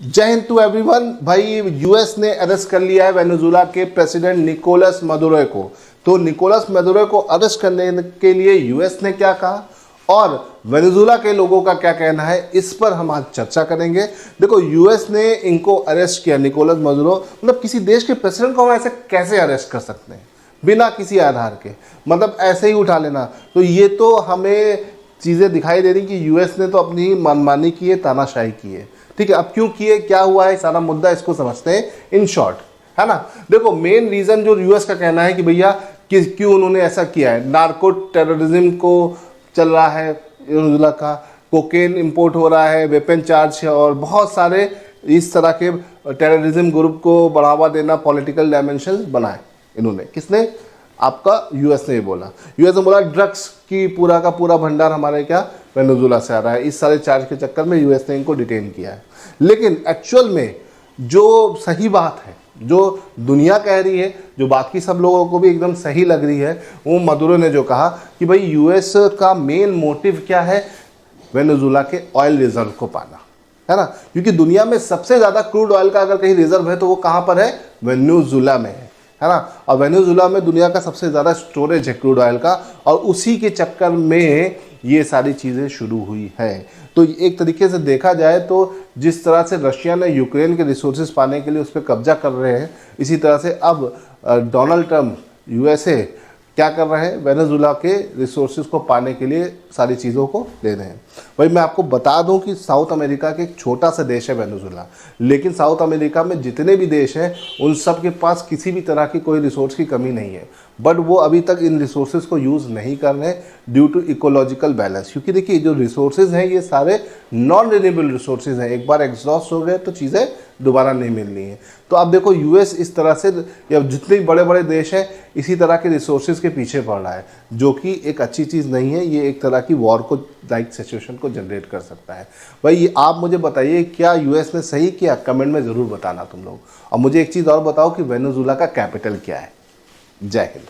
जय Hind to everyone. भाई US ने अरेस्ट कर लिया है वेनेजुएला के प्रेसिडेंट निकोलस मदुरो को। तो निकोलस मदुरो को अरेस्ट करने के लिए यूएस ने क्या कहा और वेनेजुएला के लोगों का क्या कहना है, इस पर हम आज चर्चा करेंगे। देखो, यूएस ने इनको अरेस्ट किया, निकोलस मदुरो, मतलब किसी देश के प्रेसिडेंट को हम ऐसे कैसे अरेस्ट कर सकते हैं बिना किसी आधार के, मतलब ऐसे ही उठा लेना। तो ये तो हमें चीज़ें दिखाई दे रही कि यूएस ने तो अपनी मनमानी की है, तानाशाही की है। ठीक है, अब क्यों किए, क्या हुआ है, सारा मुद्दा इसको समझते हैं इन शॉर्ट, है ना। देखो, मेन रीजन जो यूएस का कहना है कि भैया क्यों उन्होंने ऐसा किया है, नार्को टेररिज्म को चल रहा है वेनेजुएला का, कोकेन इंपोर्ट हो रहा है, वेपन चार्ज है और बहुत सारे इस तरह के टेररिज्म ग्रुप को बढ़ावा देना, पॉलिटिकल डायमेंशन बनाए इन्होंने। किसने? आपका यूएस ने बोला। यूएस ने बोला ड्रग्स की पूरा का पूरा भंडार हमारे क्या वेनेजुएला से आ रहा है। इस सारे चार्ज के चक्कर में यूएस ने इनको डिटेन किया है। लेकिन एक्चुअल में जो सही बात है, जो दुनिया कह रही है, जो बाकी सब लोगों को भी एकदम सही लग रही है, वो मदुरो ने जो कहा कि भाई यूएस का मेन मोटिव क्या है, वेनेजुएला के ऑयल रिजर्व को पाना, है ना। क्योंकि दुनिया में सबसे ज़्यादा क्रूड ऑयल का अगर कहीं रिजर्व है तो वो कहाँ पर है, वेनेजुएला में है ना। और वेनेजुएला में दुनिया का सबसे ज़्यादा स्टोरेज है क्रूड ऑयल का, और उसी के चक्कर में ये सारी चीज़ें शुरू हुई हैं। तो एक तरीके से देखा जाए तो जिस तरह से रशिया ने यूक्रेन के रिसोर्सेज पाने के लिए उस पर कब्जा कर रहे हैं, इसी तरह से अब डोनाल्ड ट्रम्प यूएसए क्या कर रहे हैं, वेनेजुएला के रिसोर्सेज को पाने के लिए सारी चीज़ों को दे रहे हैं। भाई मैं आपको बता दूं कि साउथ अमेरिका के एक छोटा सा देश है वेनेजुएला, लेकिन साउथ अमेरिका में जितने भी देश हैं उन सब के पास किसी भी तरह की कोई रिसोर्स की कमी नहीं है, बट वो अभी तक इन रिसोर्सेज को यूज़ नहीं कर रहे ड्यू टू इकोलॉजिकल बैलेंस। क्योंकि देखिए, जो रिसोर्सेज हैं ये सारे नॉन रिन्यूएबल रिसोर्सेज हैं, एक बार एग्जॉस्ट हो गए तो चीज़ें दोबारा नहीं मिलनी है। तो आप देखो, यूएस इस तरह से या जितने बड़े बड़े देश हैं इसी तरह के रिसोर्सेज के पीछे पड़ रहा है, जो कि एक अच्छी चीज़ नहीं है। ये एक तरह की वॉर को लाइक सिचुएशन को जनरेट कर सकता है। भाई आप मुझे बताइए, क्या यूएस ने सही किया? कमेंट में ज़रूर बताना तुम लोग। और मुझे एक चीज़ और बताओ कि वेनेजुएला का कैपिटल क्या है। जय हिंद।